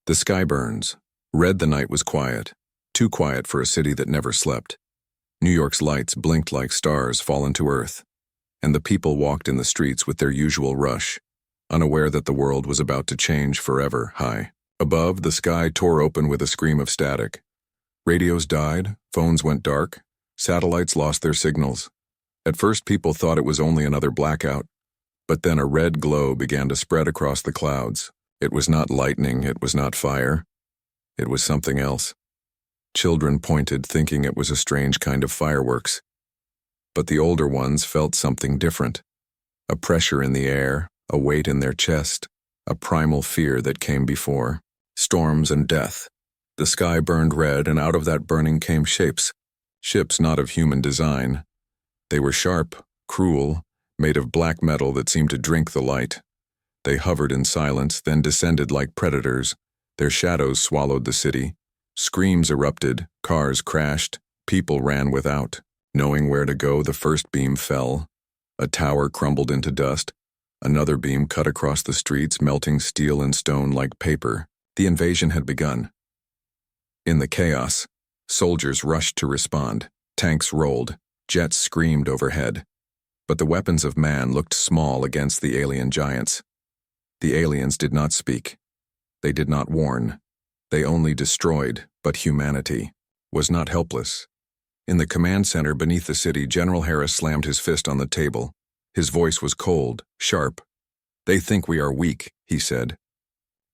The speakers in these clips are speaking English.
The sky burns. Red, the night was quiet. Too quiet for a city that never slept. New York's lights blinked like stars fallen to earth, and the people walked in the streets with their usual rush, unaware that the world was about to change forever. High above, the sky tore open with a scream of static. Radios died, phones went dark, satellites lost their signals. At first, people thought it was only another blackout, but then a red glow began to spread across the clouds. It was not lightning, it was not fire. It was something else. Children pointed, thinking it was a strange kind of fireworks. But the older ones felt something different. A pressure in the air, a weight in their chest, a primal fear that came before. Storms and death. The sky burned red, and out of that burning came shapes. Ships not of human design. They were sharp, cruel, made of black metal that seemed to drink the light. They hovered in silence, then descended like predators. Their shadows swallowed the city. Screams erupted, cars crashed, people ran without. Knowing where to go, the first beam fell. A tower crumbled into dust. Another beam cut across the streets, melting steel and stone like paper. The invasion had begun. In the chaos, soldiers rushed to respond. Tanks rolled. Jets screamed overhead. But the weapons of man looked small against the alien giants. The aliens did not speak. They did not warn. They only destroyed, but humanity was not helpless. In the command center beneath the city, General Harris slammed his fist on the table. His voice was cold, sharp. "They think we are weak," he said.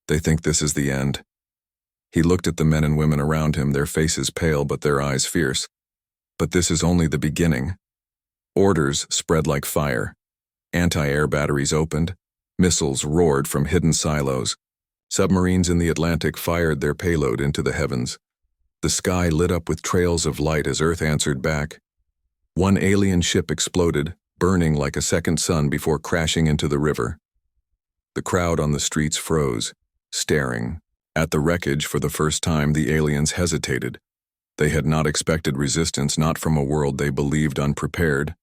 "They think this is the end." He looked at the men and women around him, their faces pale but their eyes fierce. "But this is only the beginning." Orders spread like fire. Anti-air batteries opened. Missiles roared from hidden silos. Submarines in the Atlantic fired their payload into the heavens. The sky lit up with trails of light as Earth answered back. One alien ship exploded, burning like a second sun before crashing into the river. The crowd on the streets froze, staring. At the wreckage, for the first time, the aliens hesitated. They had not expected resistance, not from a world they believed unprepared.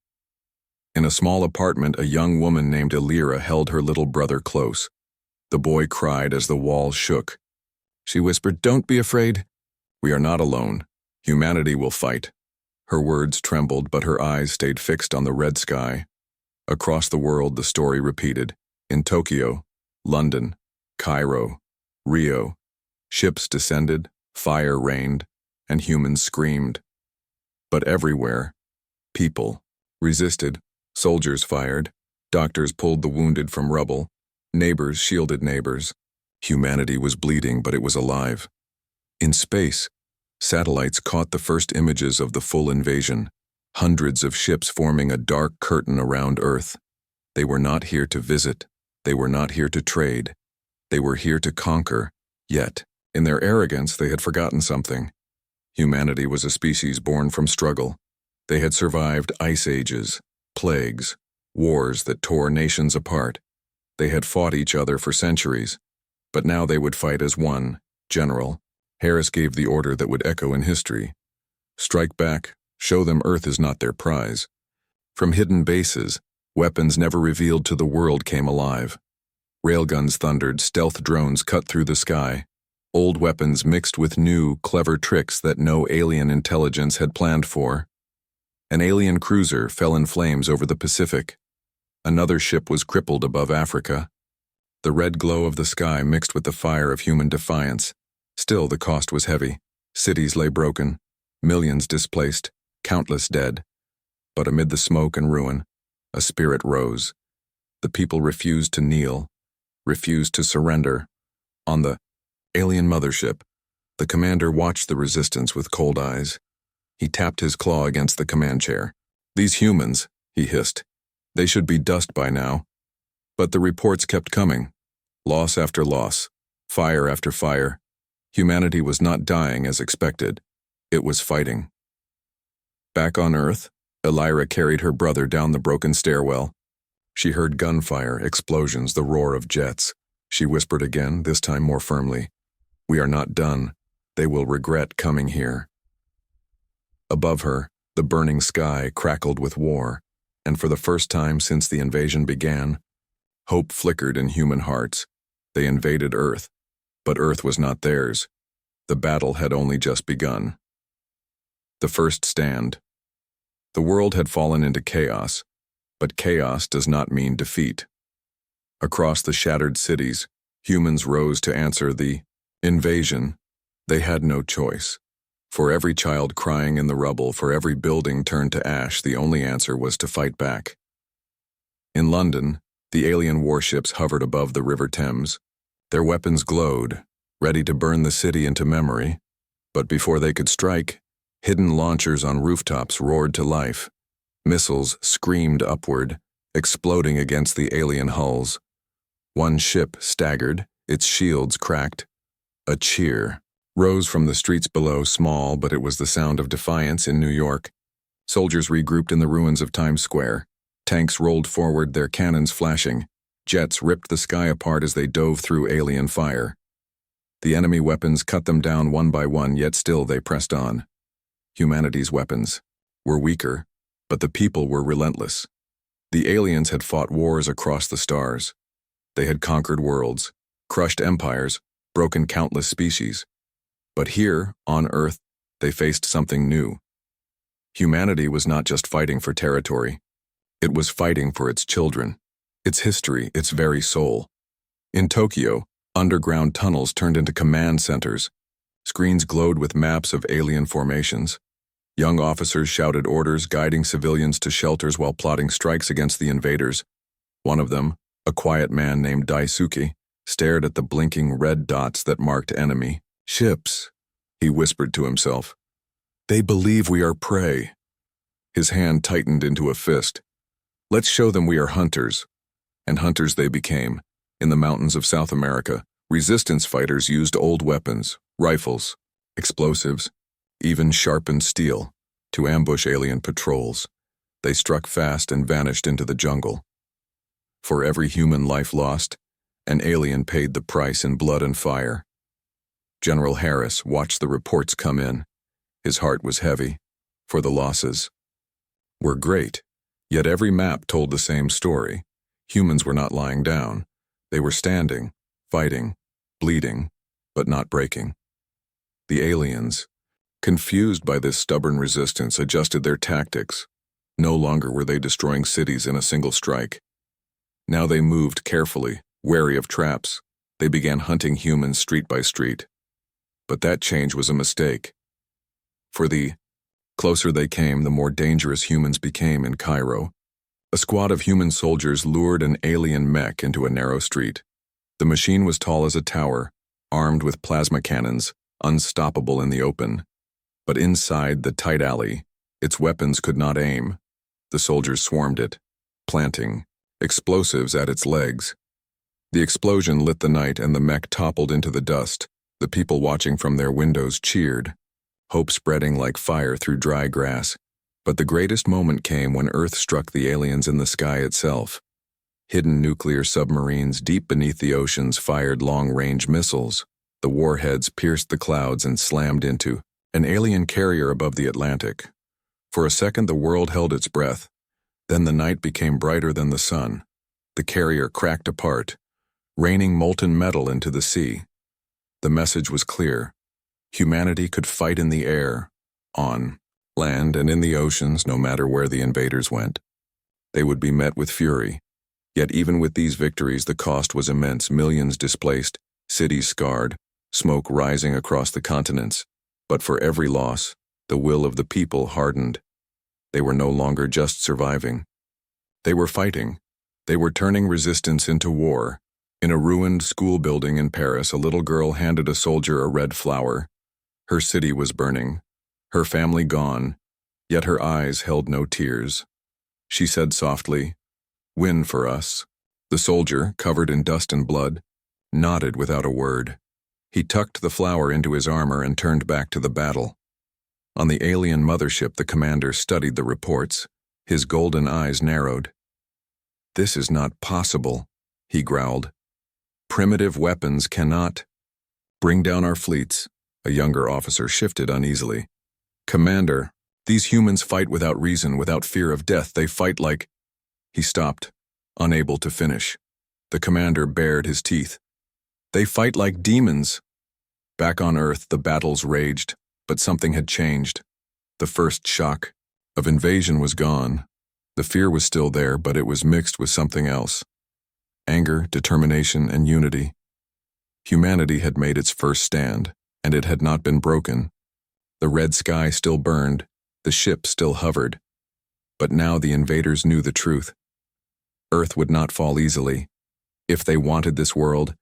In a small apartment, a young woman named Elira held her little brother close. The boy cried as the walls shook. She whispered, "Don't be afraid. We are not alone. Humanity will fight." Her words trembled, but her eyes stayed fixed on the red sky. Across the world, the story repeated. In Tokyo, London, Cairo, Rio, ships descended, fire rained, and humans screamed. But everywhere, people resisted. Soldiers fired. Doctors pulled the wounded from rubble. Neighbors shielded neighbors. Humanity was bleeding, but it was alive. In space, satellites caught the first images of the full invasion, hundreds of ships forming a dark curtain around Earth. They were not here to visit. They were not here to trade. They were here to conquer. Yet, in their arrogance, they had forgotten something. Humanity was a species born from struggle. They had survived ice ages, plagues, wars that tore nations apart. They had fought each other for centuries, but now they would fight as one. General Harris gave the order that would echo in history. Strike back, show them Earth is not their prize. From hidden bases, weapons never revealed to the world came alive. Railguns thundered, stealth drones cut through the sky. Old weapons mixed with new, clever tricks that no alien intelligence had planned for. An alien cruiser fell in flames over the Pacific. Another ship was crippled above Africa. The red glow of the sky mixed with the fire of human defiance. Still, the cost was heavy. Cities lay broken, millions displaced, countless dead. But amid the smoke and ruin, a spirit rose. The people refused to kneel, refused to surrender. On the alien mothership, the commander watched the resistance with cold eyes. He tapped his claw against the command chair. "These humans," he hissed. "They should be dust by now." But the reports kept coming. Loss after loss, fire after fire. Humanity was not dying as expected. It was fighting. Back on Earth, Elira carried her brother down the broken stairwell. She heard gunfire, explosions, the roar of jets. She whispered again, this time more firmly. "We are not done. They will regret coming here." Above her, the burning sky crackled with war, and for the first time since the invasion began, hope flickered in human hearts. They invaded Earth. But Earth was not theirs. The battle had only just begun. The first stand. The world had fallen into chaos, but chaos does not mean defeat. Across the shattered cities, humans rose to answer the invasion. They had no choice. For every child crying in the rubble, for every building turned to ash, the only answer was to fight back. In London, the alien warships hovered above the River Thames. Their weapons glowed, ready to burn the city into memory. But before they could strike, hidden launchers on rooftops roared to life. Missiles screamed upward, exploding against the alien hulls. One ship staggered, its shields cracked. A cheer rose from the streets below, small, but it was the sound of defiance in New York. Soldiers regrouped in the ruins of Times Square. Tanks rolled forward, their cannons flashing. Jets ripped the sky apart as they dove through alien fire. The enemy weapons cut them down one by one, yet still they pressed on. Humanity's weapons were weaker, but the people were relentless. The aliens had fought wars across the stars. They had conquered worlds, crushed empires, broken countless species. But here, on Earth, they faced something new. Humanity was not just fighting for territory. It was fighting for its children, its history, its very soul. In Tokyo, underground tunnels turned into command centers. Screens glowed with maps of alien formations. Young officers shouted orders, guiding civilians to shelters while plotting strikes against the invaders. One of them, a quiet man named Daisuke, stared at the blinking red dots that marked enemy ships. He whispered to himself, "They believe we are prey." His hand tightened into a fist. "Let's show them we are hunters." And hunters they became. In the mountains of South America, resistance fighters used old weapons, rifles, explosives, even sharpened steel, to ambush alien patrols. They struck fast and vanished into the jungle. For every human life lost, an alien paid the price in blood and fire. General Harris watched the reports come in. His heart was heavy, for the losses were great, yet every map told the same story. Humans were not lying down. They were standing, fighting, bleeding, but not breaking. The aliens, confused by this stubborn resistance, adjusted their tactics. No longer were they destroying cities in a single strike. Now they moved carefully, wary of traps. They began hunting humans street by street. But that change was a mistake. For the closer they came, the more dangerous humans became in Cairo. A squad of human soldiers lured an alien mech into a narrow street. The machine was tall as a tower, armed with plasma cannons, unstoppable in the open. But inside the tight alley, its weapons could not aim. The soldiers swarmed it, planting explosives at its legs. The explosion lit the night and the mech toppled into the dust. The people watching from their windows cheered, hope spreading like fire through dry grass. But the greatest moment came when Earth struck the aliens in the sky itself. Hidden nuclear submarines deep beneath the oceans fired long-range missiles. The warheads pierced the clouds and slammed into an alien carrier above the Atlantic. For a second the world held its breath. Then the night became brighter than the sun. The carrier cracked apart, raining molten metal into the sea. The message was clear. Humanity could fight in the air, on land, and in the oceans, no matter where the invaders went. They would be met with fury. Yet even with these victories, the cost was immense. Millions displaced, cities scarred, smoke rising across the continents. But for every loss, the will of the people hardened. They were no longer just surviving. They were fighting. They were turning resistance into war. In a ruined school building in Paris, a little girl handed a soldier a red flower. Her city was burning, her family gone, yet her eyes held no tears. She said softly, "Win for us." The soldier, covered in dust and blood, nodded without a word. He tucked the flower into his armor and turned back to the battle. On the alien mothership, the commander studied the reports. His golden eyes narrowed. "This is not possible," he growled. "Primitive weapons cannot bring down our fleets." A younger officer shifted uneasily. "Commander, these humans fight without reason, without fear of death. They fight like—" He stopped, unable to finish. The commander bared his teeth. They fight like demons. Back on Earth, the battles raged, but something had changed. The first shock of invasion was gone. The fear was still there, but it was mixed with something else. Anger, determination, and unity. Humanity had made its first stand, and it had not been broken. The red sky still burned, the ship still hovered. But now the invaders knew the truth. Earth would not fall easily. If they wanted this world,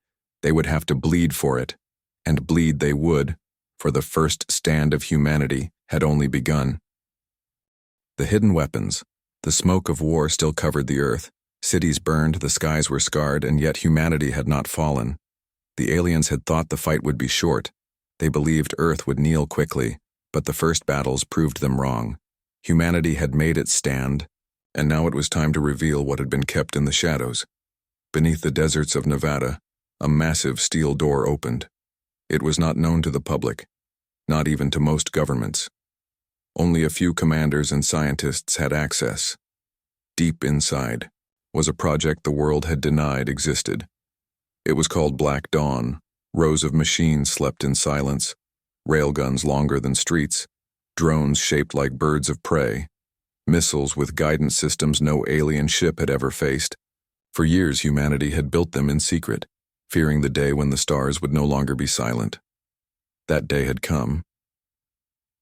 they would have to bleed for it, and bleed they would, for the first stand of humanity had only begun. The hidden weapons, the smoke of war still covered the earth. Cities burned, the skies were scarred, and yet humanity had not fallen. The aliens had thought the fight would be short. They believed Earth would kneel quickly, but the first battles proved them wrong. Humanity had made its stand, and now it was time to reveal what had been kept in the shadows. Beneath the deserts of Nevada, a massive steel door opened. It was not known to the public, not even to most governments. Only a few commanders and scientists had access. Deep inside was a project the world had denied existed. It was called Black Dawn. Rows of machines slept in silence, railguns longer than streets, drones shaped like birds of prey, missiles with guidance systems no alien ship had ever faced. For years, humanity had built them in secret, fearing the day when the stars would no longer be silent. That day had come.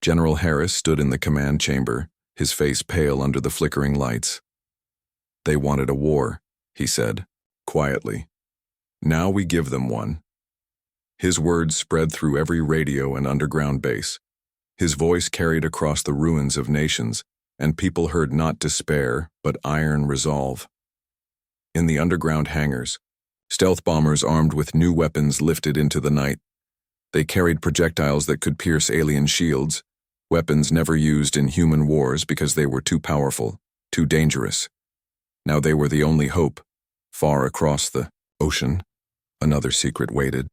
General Harris stood in the command chamber, his face pale under the flickering lights. "They wanted a war," he said, quietly. "Now we give them one." His words spread through every radio and underground base. His voice carried across the ruins of nations, and people heard not despair, but iron resolve. In the underground hangars, stealth bombers armed with new weapons lifted into the night. They carried projectiles that could pierce alien shields, weapons never used in human wars because they were too powerful, too dangerous. Now they were the only hope. Far across the ocean, another secret waited.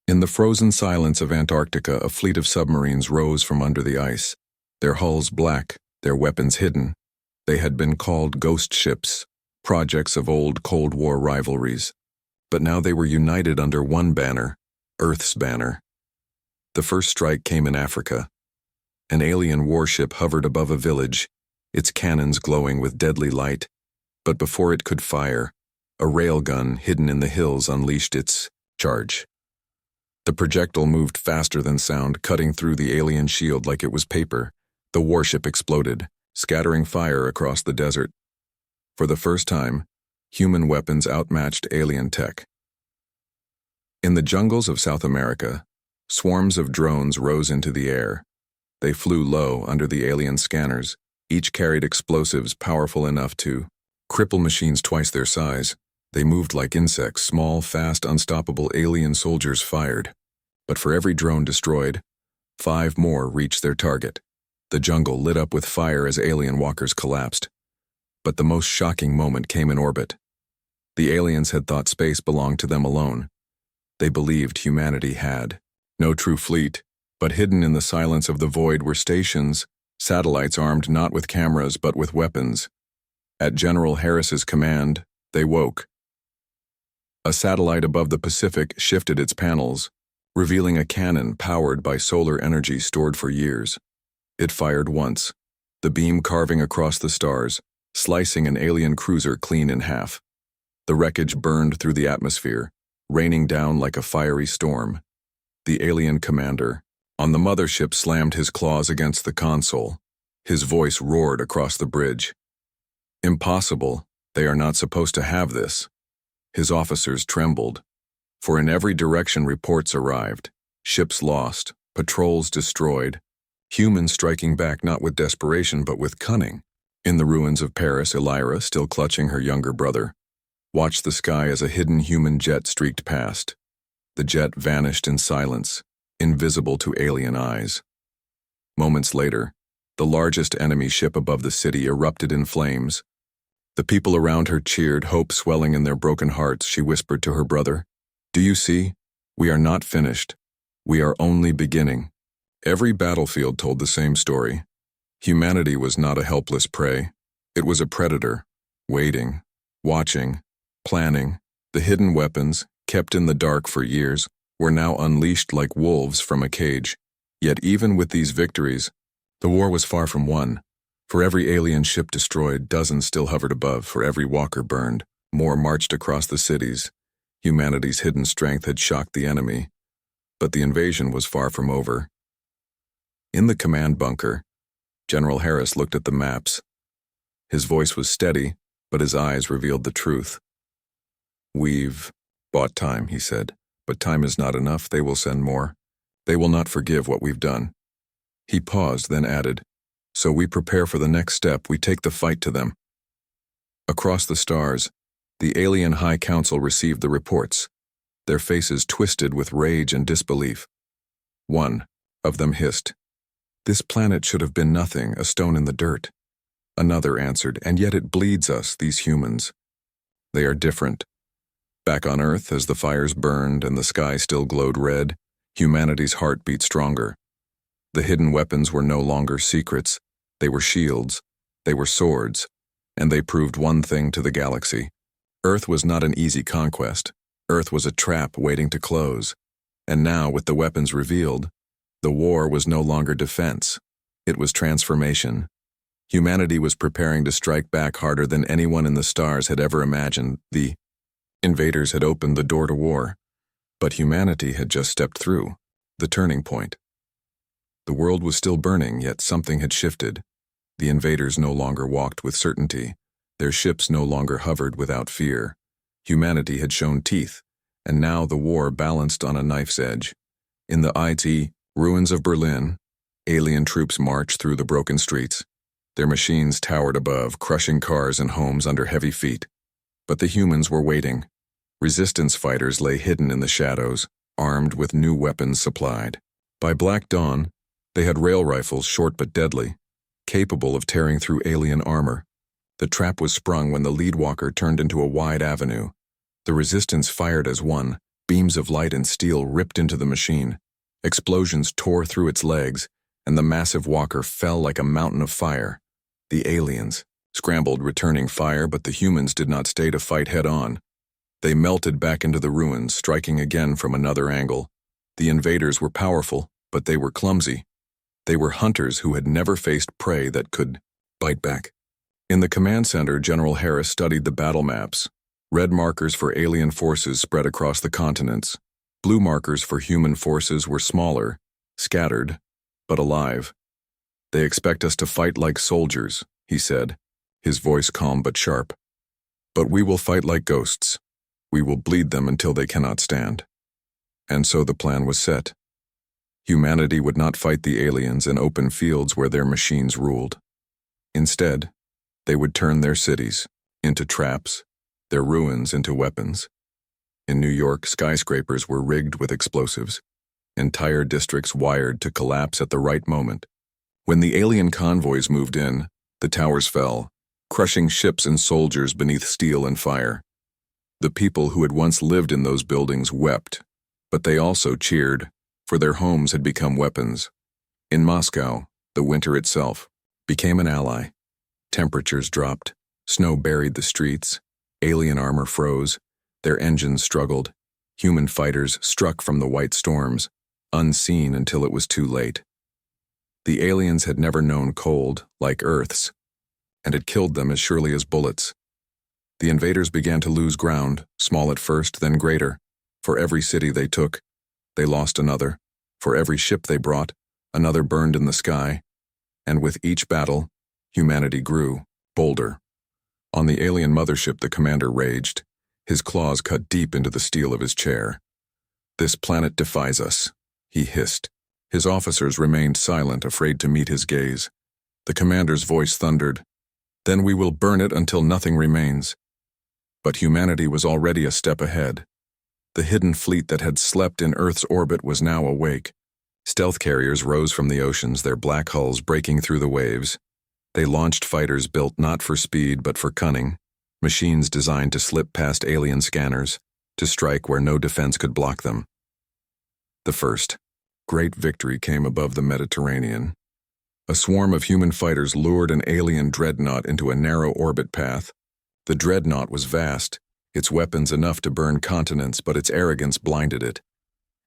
In the frozen silence of Antarctica, a fleet of submarines rose from under the ice, their hulls black, their weapons hidden. They had been called ghost ships, projects of old Cold War rivalries. But now they were united under one banner, Earth's banner. The first strike came in Africa. An alien warship hovered above a village, its cannons glowing with deadly light. But before it could fire, a railgun hidden in the hills unleashed its charge. The projectile moved faster than sound, cutting through the alien shield like it was paper. The warship exploded, scattering fire across the desert. For the first time, human weapons outmatched alien tech. In the jungles of South America, swarms of drones rose into the air. They flew low under the alien scanners. Each carried explosives powerful enough to cripple machines twice their size. They moved like insects, small, fast, unstoppable alien soldiers fired. But for every drone destroyed, 5 more reached their target. The jungle lit up with fire as alien walkers collapsed. But the most shocking moment came in orbit. The aliens had thought space belonged to them alone. They believed humanity had no true fleet, but hidden in the silence of the void were stations, satellites armed not with cameras but with weapons. At General Harris's command, they woke. A satellite above the Pacific shifted its panels, revealing a cannon powered by solar energy stored for years. It fired once, the beam carving across the stars, slicing an alien cruiser clean in half. The wreckage burned through the atmosphere, raining down like a fiery storm. The alien commander on the mothership slammed his claws against the console. His voice roared across the bridge. "Impossible, they are not supposed to have this." His officers trembled, for in every direction reports arrived. Ships lost, patrols destroyed, humans striking back not with desperation but with cunning. In the ruins of Paris, Elira, still clutching her younger brother, watched the sky as a hidden human jet streaked past. The jet vanished in silence, invisible to alien eyes. Moments later, the largest enemy ship above the city erupted in flames. The people around her cheered, hope swelling in their broken hearts. She whispered to her brother, "Do you see? We are not finished. We are only beginning." Every battlefield told the same story. Humanity was not a helpless prey. It was a predator, waiting, watching, planning. The hidden weapons, kept in the dark for years, were now unleashed like wolves from a cage. Yet even with these victories, the war was far from won. For every alien ship destroyed, dozens still hovered above. For every walker burned, more marched across the cities. Humanity's hidden strength had shocked the enemy, but the invasion was far from over. In the command bunker, General Harris looked at the maps. His voice was steady, but his eyes revealed the truth. "We've bought time," he said, "but time is not enough. They will send more. They will not forgive what we've done." He paused, then added, "So we prepare for the next step. We take the fight to them." Across the stars, the alien High Council received the reports, their faces twisted with rage and disbelief. One of them hissed, "This planet should have been nothing, a stone in the dirt." Another answered, "And yet it bleeds us, these humans. They are different." Back on Earth, as the fires burned and the sky still glowed red, humanity's heart beat stronger. The hidden weapons were no longer secrets. They were shields. They were swords. And they proved one thing to the galaxy. Earth was not an easy conquest. Earth was a trap waiting to close. And now, with the weapons revealed, the war was no longer defense. It was transformation. Humanity was preparing to strike back harder than anyone in the stars had ever imagined. The invaders had opened the door to war, but humanity had just stepped through the turning point. The world was still burning, yet something had shifted. The invaders no longer walked with certainty. Their ships no longer hovered without fear. Humanity had shown teeth, and now the war balanced on a knife's edge. In the IT ruins of Berlin, alien troops marched through the broken streets. Their machines towered above, crushing cars and homes under heavy feet. But the humans were waiting. Resistance fighters lay hidden in the shadows, armed with new weapons supplied. By black dawn, they had rail rifles, short but deadly, capable of tearing through alien armor. The trap was sprung when the lead walker turned into a wide avenue. The resistance fired as one. Beams of light and steel ripped into the machine. Explosions tore through its legs, and the massive walker fell like a mountain of fire. The aliens scrambled, returning fire, but the humans did not stay to fight head-on. They melted back into the ruins, striking again from another angle. The invaders were powerful, but they were clumsy. They were hunters who had never faced prey that could bite back. In the command center, General Harris studied the battle maps. Red markers for alien forces spread across the continents. Blue markers for human forces were smaller, scattered, but alive. "They expect us to fight like soldiers," he said, his voice calm but sharp. "But we will fight like ghosts. We will bleed them until they cannot stand." And so the plan was set. Humanity would not fight the aliens in open fields where their machines ruled. Instead, they would turn their cities into traps, their ruins into weapons. In New York, skyscrapers were rigged with explosives, entire districts wired to collapse at the right moment. When the alien convoys moved in, the towers fell, crushing ships and soldiers beneath steel and fire. The people who had once lived in those buildings wept, but they also cheered, for their homes had become weapons. In Moscow, the winter itself became an ally. Temperatures dropped, snow buried the streets, alien armor froze, their engines struggled, human fighters struck from the white storms, unseen until it was too late. The aliens had never known cold like Earth's, and it killed them as surely as bullets. The invaders began to lose ground, small at first, then greater. For every city they took, they lost another. For every ship they brought, another burned in the sky. And with each battle, humanity grew, bolder. On the alien mothership, the commander raged. His claws cut deep into the steel of his chair. "This planet defies us," he hissed. His officers remained silent, afraid to meet his gaze. The commander's voice thundered, "Then we will burn it until nothing remains." But humanity was already a step ahead. The hidden fleet that had slept in Earth's orbit was now awake. Stealth carriers rose from the oceans, their black hulls breaking through the waves. They launched fighters built not for speed but for cunning, machines designed to slip past alien scanners, to strike where no defense could block them. The first great victory came above the Mediterranean. A swarm of human fighters lured an alien dreadnought into a narrow orbit path. The dreadnought was vast, its weapons enough to burn continents, but its arrogance blinded it.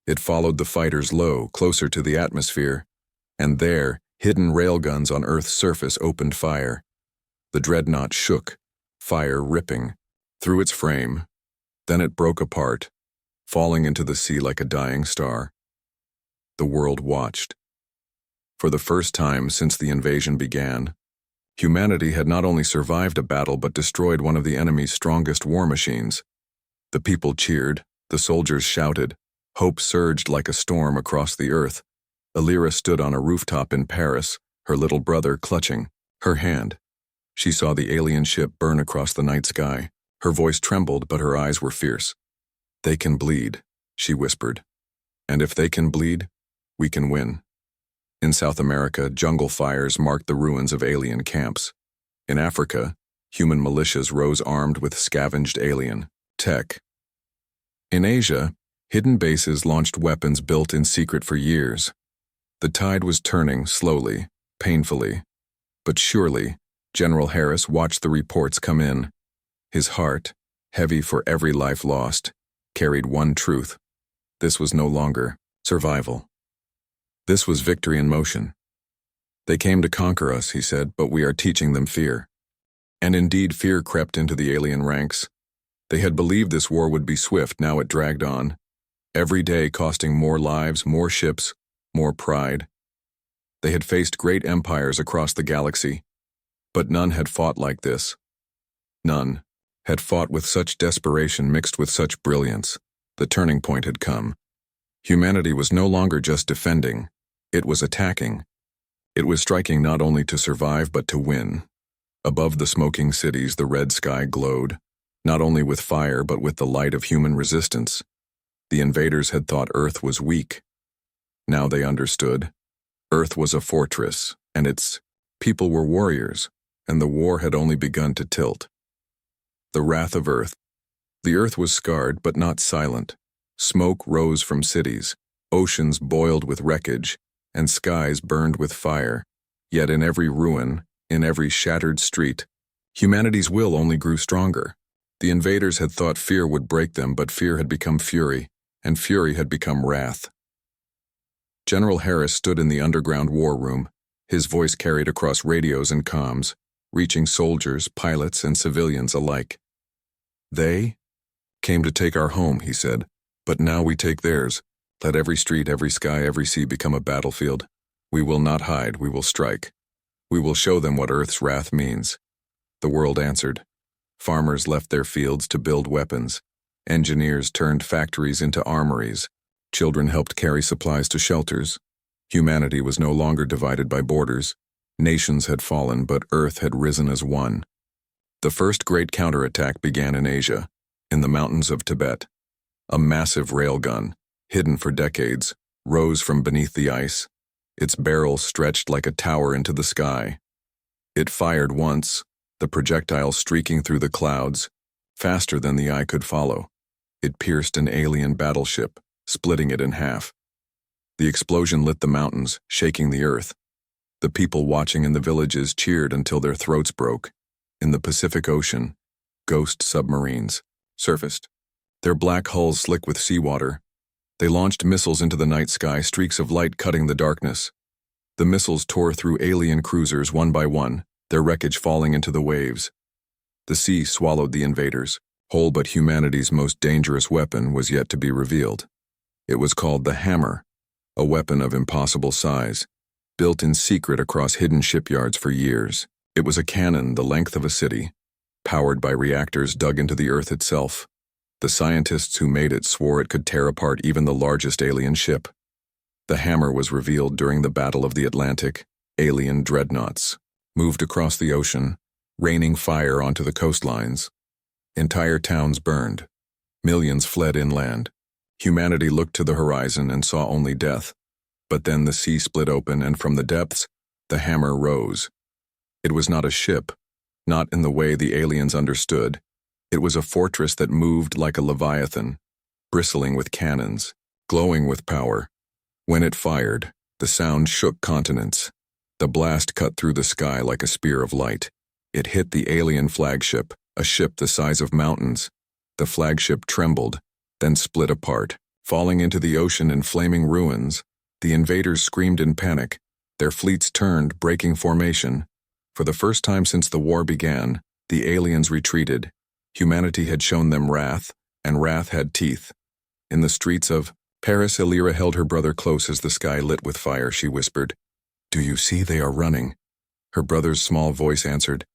It followed the fighters low, closer to the atmosphere, and there, hidden railguns on Earth's surface opened fire. The dreadnought shook, fire ripping through its frame. Then it broke apart, falling into the sea like a dying star. The world watched. For the first time since the invasion began, humanity had not only survived a battle but destroyed one of the enemy's strongest war machines. The people cheered, the soldiers shouted, hope surged like a storm across the earth. Alira stood on a rooftop in Paris, her little brother clutching her hand. She saw the alien ship burn across the night sky. Her voice trembled, but her eyes were fierce. "They can bleed," she whispered. "And if they can bleed, we can win." In South America, jungle fires marked the ruins of alien camps. In Africa, human militias rose armed with scavenged alien tech. In Asia, hidden bases launched weapons built in secret for years. The tide was turning slowly, painfully, but surely. General Harris watched the reports come in. His heart, heavy for every life lost, carried one truth. This was no longer survival. This was victory in motion. "They came to conquer us," he said, "but we are teaching them fear." And indeed, fear crept into the alien ranks. They had believed this war would be swift, now it dragged on. Every day costing more lives, more ships, more pride. They had faced great empires across the galaxy, but none had fought like this. None had fought with such desperation mixed with such brilliance. The turning point had come. Humanity was no longer just defending, it was attacking. It was striking not only to survive but to win. Above the smoking cities, the red sky glowed, not only with fire but with the light of human resistance. The invaders had thought Earth was weak. Now they understood. Earth was a fortress, and its people were warriors, and the war had only begun to tilt. The wrath of Earth. The Earth was scarred but not silent. Smoke rose from cities, oceans boiled with wreckage, and skies burned with fire. Yet in every ruin, in every shattered street, humanity's will only grew stronger. The invaders had thought fear would break them, but fear had become fury, and fury had become wrath. General Harris stood in the underground war room, his voice carried across radios and comms, reaching soldiers, pilots, and civilians alike. "They came to take our home," he said, "but now we take theirs. Let every street, every sky, every sea become a battlefield. We will not hide, we will strike. We will show them what Earth's wrath means." The world answered. Farmers left their fields to build weapons. Engineers turned factories into armories. Children helped carry supplies to shelters. Humanity was no longer divided by borders. Nations had fallen, but Earth had risen as one. The first great counterattack began in Asia, in the mountains of Tibet. A massive railgun, hidden for decades, rose from beneath the ice. Its barrel stretched like a tower into the sky. It fired once, the projectile streaking through the clouds, faster than the eye could follow. It pierced an alien battleship, splitting it in half. The explosion lit the mountains, shaking the earth. The people watching in the villages cheered until their throats broke. In the Pacific Ocean, ghost submarines surfaced, their black hulls slick with seawater. They launched missiles into the night sky, streaks of light cutting the darkness. The missiles tore through alien cruisers one by one, their wreckage falling into the waves. The sea swallowed the invaders, whole, but humanity's most dangerous weapon was yet to be revealed. It was called the hammer, a weapon of impossible size, built in secret across hidden shipyards for years. It was a cannon the length of a city, powered by reactors dug into the earth itself. The scientists who made it swore it could tear apart even the largest alien ship. The hammer was revealed during the Battle of the Atlantic. Alien dreadnoughts moved across the ocean, raining fire onto the coastlines. Entire towns burned. Millions fled inland. Humanity looked to the horizon and saw only death. But then the sea split open, and from the depths, the hammer rose. It was not a ship, not in the way the aliens understood. It was a fortress that moved like a leviathan, bristling with cannons, glowing with power. When it fired, the sound shook continents. The blast cut through the sky like a spear of light. It hit the alien flagship, a ship the size of mountains. The flagship trembled, then split apart, falling into the ocean in flaming ruins. The invaders screamed in panic. Their fleets turned, breaking formation. For the first time since the war began, the aliens retreated. Humanity had shown them wrath, and wrath had teeth. In the streets of Paris, Elira held her brother close as the sky lit with fire. She whispered, "Do you see they are running?" Her brother's small voice answered,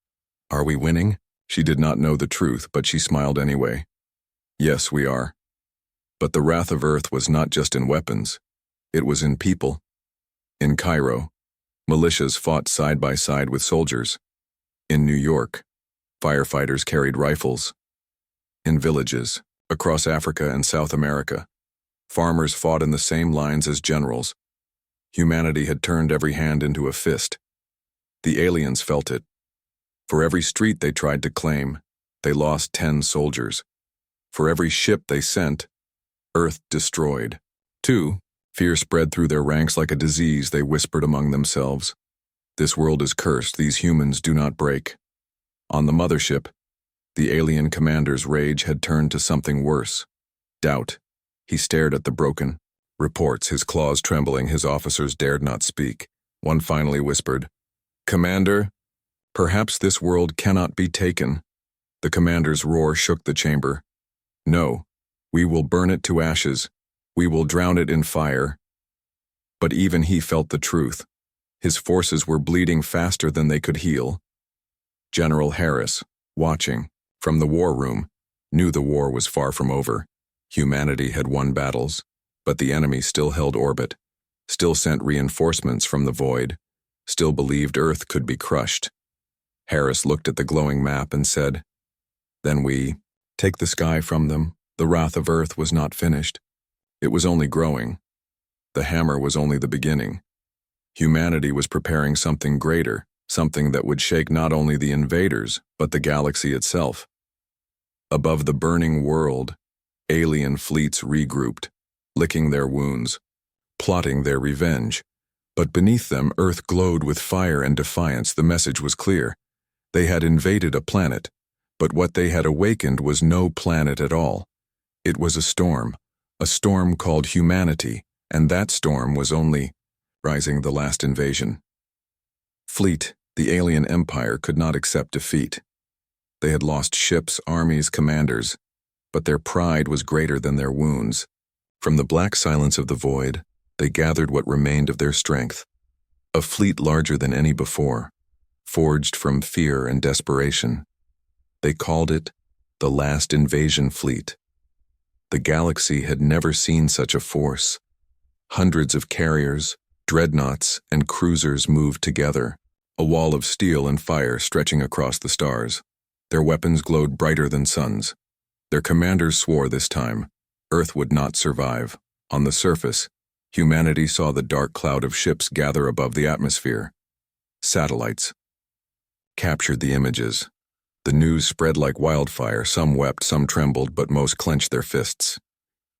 "Are we winning?" She did not know the truth, but she smiled anyway. "Yes, we are." But the wrath of Earth was not just in weapons. It was in people. In Cairo, militias fought side by side with soldiers. In New York, firefighters carried rifles. In villages, across Africa and South America, farmers fought in the same lines as generals. Humanity had turned every hand into a fist. The aliens felt it. For every street they tried to claim, they lost 10 soldiers. For every ship they sent, Earth destroyed. 2. Fear spread through their ranks like a disease. They whispered among themselves, "This world is cursed. These humans do not break." On the mothership, the alien commander's rage had turned to something worse. Doubt. He stared at the broken reports, his claws trembling. His officers dared not speak. One finally whispered, "Commander, perhaps this world cannot be taken." The commander's roar shook the chamber. "No, we will burn it to ashes. We will drown it in fire." But even he felt the truth. His forces were bleeding faster than they could heal. General Harris, watching from the war room, knew the war was far from over. Humanity had won battles, but the enemy still held orbit, still sent reinforcements from the void, still believed Earth could be crushed. Harris looked at the glowing map and said, "Then we take the sky from them." The wrath of Earth was not finished. It was only growing. The hammer was only the beginning. Humanity was preparing something greater, something that would shake not only the invaders, but the galaxy itself. Above the burning world, alien fleets regrouped, licking their wounds, plotting their revenge. But beneath them, Earth glowed with fire and defiance. The message was clear. They had invaded a planet, but what they had awakened was no planet at all. It was a storm called humanity, and that storm was only rising. The last invasion. Fleet, the alien empire, could not accept defeat. They had lost ships, armies, commanders, but their pride was greater than their wounds. From the black silence of the void, they gathered what remained of their strength. A fleet larger than any before, forged from fear and desperation. They called it the Last Invasion Fleet. The galaxy had never seen such a force. Hundreds of carriers, dreadnoughts, and cruisers moved together, a wall of steel and fire stretching across the stars. Their weapons glowed brighter than suns. Their commanders swore this time Earth would not survive. On the surface, humanity saw the dark cloud of ships gather above the atmosphere. Satellites captured the images. The news spread like wildfire. Some wept, some trembled, but most clenched their fists.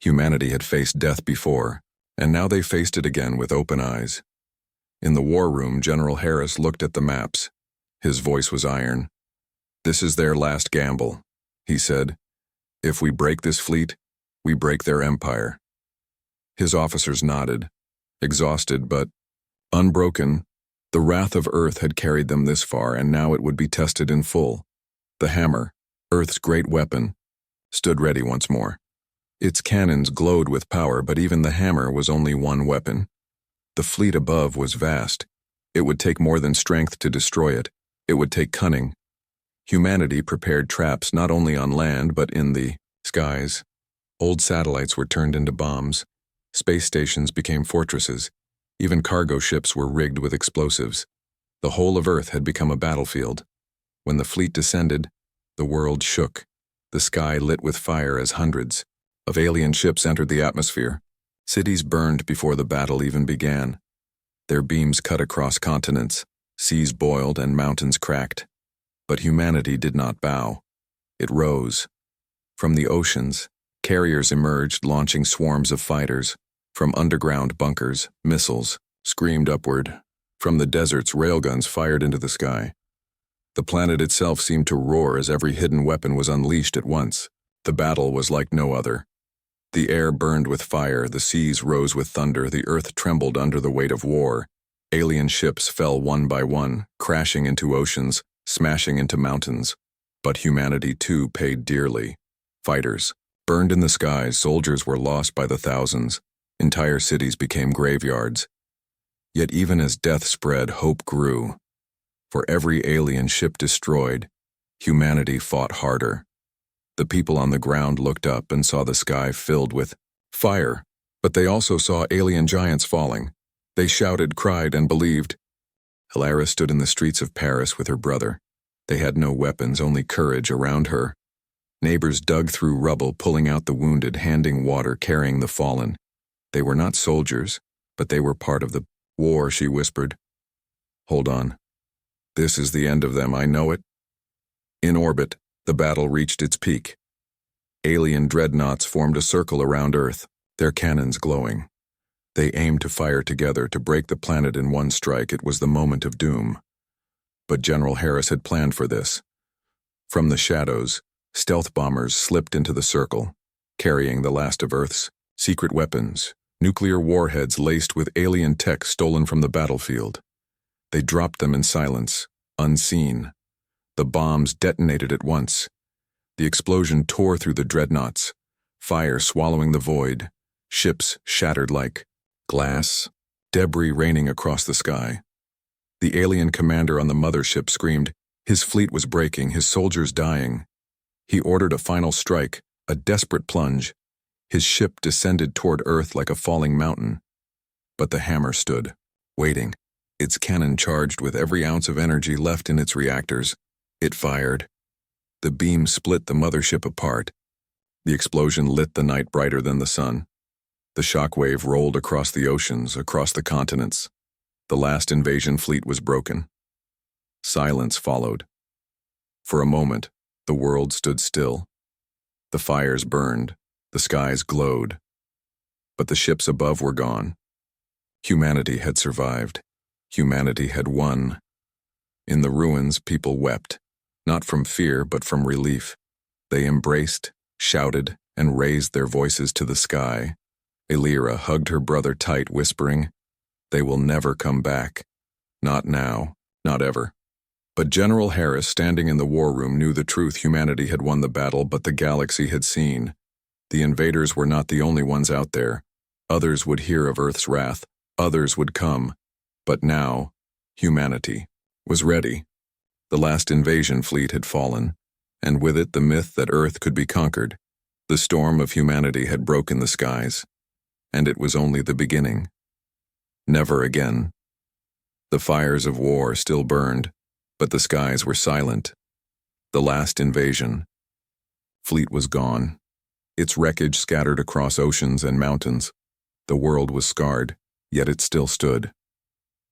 Humanity had faced death before, and now they faced it again with open eyes. In the war room, General Harris looked at the maps. His voice was iron. "This is their last gamble," he said. "If we break this fleet, we break their empire." His officers nodded, exhausted but unbroken. The wrath of Earth had carried them this far, and now it would be tested in full. The hammer, Earth's great weapon, stood ready once more. Its cannons glowed with power, but even the hammer was only one weapon. The fleet above was vast. It would take more than strength to destroy it. It would take cunning. Humanity prepared traps not only on land but in the skies. Old satellites were turned into bombs. Space stations became fortresses. Even cargo ships were rigged with explosives. The whole of Earth had become a battlefield. When the fleet descended, the world shook. The sky lit with fire as hundreds of alien ships entered the atmosphere. Cities burned before the battle even began. Their beams cut across continents, seas boiled and mountains cracked. But humanity did not bow. It rose. From the oceans, carriers emerged, launching swarms of fighters. From underground bunkers, missiles screamed upward. From the deserts, railguns fired into the sky. The planet itself seemed to roar as every hidden weapon was unleashed at once. The battle was like no other. The air burned with fire, the seas rose with thunder, the earth trembled under the weight of war. Alien ships fell one by one, crashing into oceans, smashing into mountains. But humanity too paid dearly. Fighters burned in the skies, soldiers were lost by the thousands, entire cities became graveyards. Yet even as death spread, hope grew. For every alien ship destroyed, humanity fought harder. The people on the ground looked up and saw the sky filled with fire, but they also saw alien giants falling. They shouted, cried, and believed. Hilara stood in the streets of Paris with her brother. They had no weapons, only courage around her. Neighbors dug through rubble, pulling out the wounded, handing water, carrying the fallen. They were not soldiers, but they were part of the war, she whispered. Hold on. This is the end of them, I know it. In orbit, the battle reached its peak. Alien dreadnoughts formed a circle around Earth, their cannons glowing. They aimed to fire together to break the planet in one strike. It was the moment of doom. But General Harris had planned for this. From the shadows, stealth bombers slipped into the circle, carrying the last of Earth's secret weapons, nuclear warheads laced with alien tech stolen from the battlefield. They dropped them in silence, unseen. The bombs detonated at once. The explosion tore through the dreadnoughts, fire swallowing the void, ships shattered like glass, debris raining across the sky. The alien commander on the mothership screamed. His fleet was breaking, his soldiers dying. He ordered a final strike, a desperate plunge. His ship descended toward Earth like a falling mountain. But the hammer stood, waiting, its cannon charged with every ounce of energy left in its reactors. It fired. The beam split the mothership apart. The explosion lit the night brighter than the sun. The shockwave rolled across the oceans, across the continents. The last invasion fleet was broken. Silence followed. For a moment, the world stood still. The fires burned, the skies glowed. But the ships above were gone. Humanity had survived. Humanity had won. In the ruins, people wept, not from fear but from relief. They embraced, shouted, and raised their voices to the sky. Illyra hugged her brother tight, whispering, "They will never come back. Not now, not ever." But General Harris, standing in the war room, knew the truth. Humanity had won the battle, but the galaxy had seen. The invaders were not the only ones out there. Others would hear of Earth's wrath. Others would come. But now, humanity was ready. The last invasion fleet had fallen, and with it the myth that Earth could be conquered. The storm of humanity had broken the skies, and it was only the beginning. Never again. The fires of war still burned, but the skies were silent. The last invasion. Fleet was gone. Its wreckage scattered across oceans and mountains. The world was scarred, yet it still stood.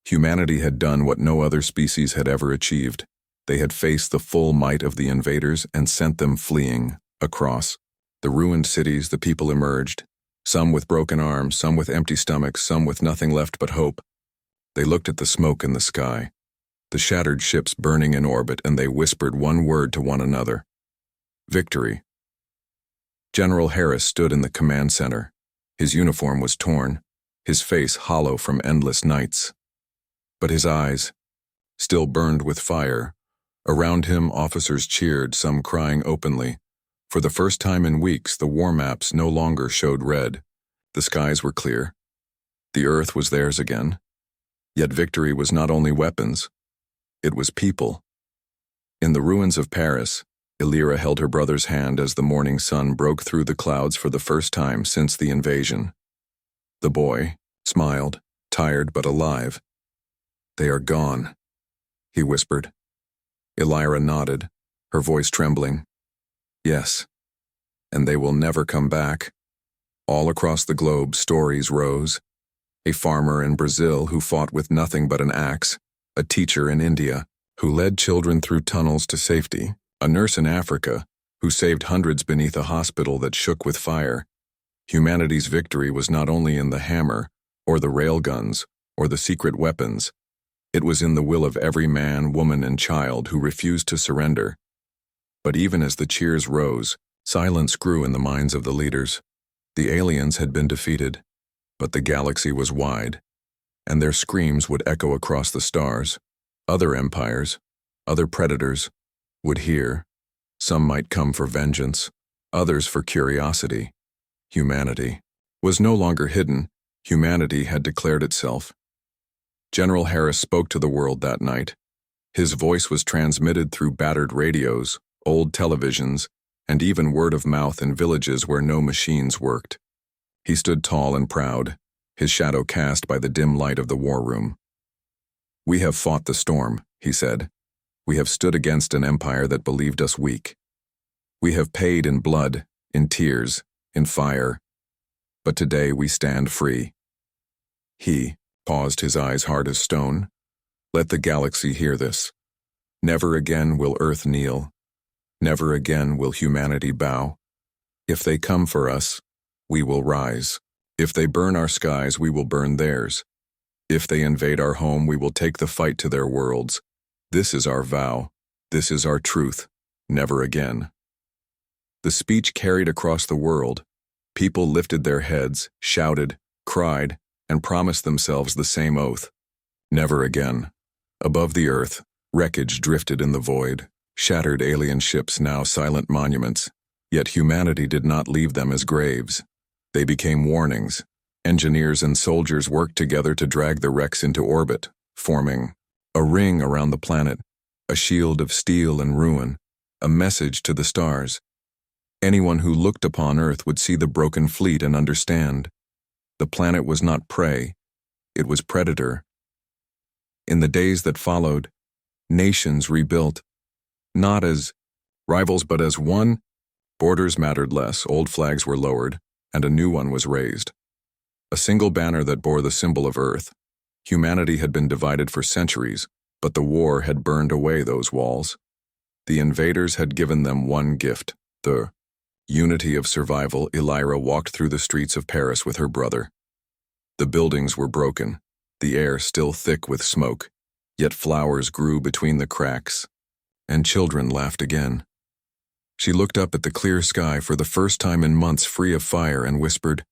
Humanity had done what no other species had ever achieved. They had faced the full might of the invaders and sent them fleeing across. The ruined cities, the people emerged, some with broken arms, some with empty stomachs, some with nothing left but hope. They looked at the smoke in the sky, the shattered ships burning in orbit, and they whispered one word to one another: victory. General Harris stood in the command center. His uniform was torn, his face hollow from endless nights. But his eyes still burned with fire. Around him, officers cheered, some crying openly. For the first time in weeks, the war maps no longer showed red. The skies were clear. The Earth was theirs again. Yet victory was not only weapons. It was people. In the ruins of Paris, Illyra held her brother's hand as the morning sun broke through the clouds for the first time since the invasion. The boy smiled, tired but alive. "They are gone," he whispered. Illyra nodded, her voice trembling. "Yes, and they will never come back." All across the globe, stories rose. A farmer in Brazil who fought with nothing but an axe, a teacher in India who led children through tunnels to safety, a nurse in Africa who saved hundreds beneath a hospital that shook with fire. Humanity's victory was not only in the hammer, or the railguns, or the secret weapons. It was in the will of every man, woman, and child who refused to surrender. But even as the cheers rose, Silence grew in the minds of the leaders. The aliens had been defeated, but the galaxy was wide, and their screams would echo across the stars. Other empires, other predators, would hear. Some might come for vengeance, others for curiosity. Humanity was no longer hidden. Humanity had declared itself. General Harris spoke to the world that night. His voice was transmitted through battered radios, old televisions, and even word of mouth in villages where no machines worked. He stood tall and proud, his shadow cast by the dim light of the war room. "We have fought the storm," he said. "We have stood against an empire that believed us weak. We have paid in blood, in tears, in fire. But today we stand free." He paused, his eyes hard as stone. "Let the galaxy hear this. Never again will Earth kneel. Never again will humanity bow. If they come for us, we will rise. If they burn our skies, we will burn theirs. If they invade our home, we will take the fight to their worlds. This is our vow. This is our truth. Never again." The speech carried across the world. People lifted their heads, shouted, cried, and promised themselves the same oath. Never again. Above the earth, wreckage drifted in the void, shattered alien ships now silent monuments. Yet humanity did not leave them as graves. They became warnings. Engineers and soldiers worked together to drag the wrecks into orbit, forming a ring around the planet, a shield of steel and ruin, a message to the stars. Anyone who looked upon Earth would see the broken fleet and understand. The planet was not prey, it was predator. In the days that followed, nations rebuilt, not as rivals but as one. Borders mattered less, old flags were lowered, and a new one was raised. A single banner that bore the symbol of Earth. Humanity had been divided for centuries, but the war had burned away those walls. The invaders had given them one gift, the unity of survival. Elira walked through the streets of Paris with her brother. The buildings were broken, the air still thick with smoke, yet flowers grew between the cracks, and children laughed again. She looked up at the clear sky for the first time in months, free of fire, and whispered,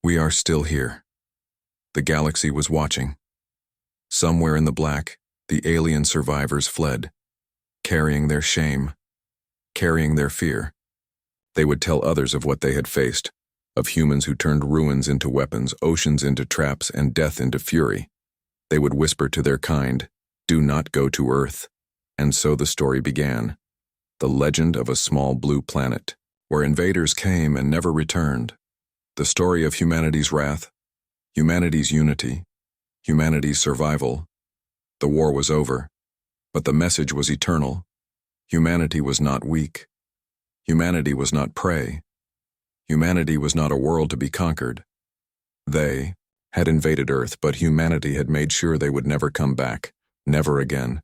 "We are still here." The galaxy was watching. Somewhere in the black, the alien survivors fled, carrying their shame, carrying their fear. They would tell others of what they had faced, of humans who turned ruins into weapons, oceans into traps, and death into fury. They would whisper to their kind, "Do not go to Earth." And so the story began. The legend of a small blue planet, where invaders came and never returned. The story of humanity's wrath, humanity's unity, humanity's survival. The war was over, but the message was eternal. Humanity was not weak. Humanity was not prey. Humanity was not a world to be conquered. They had invaded Earth, but humanity had made sure they would never come back, never again.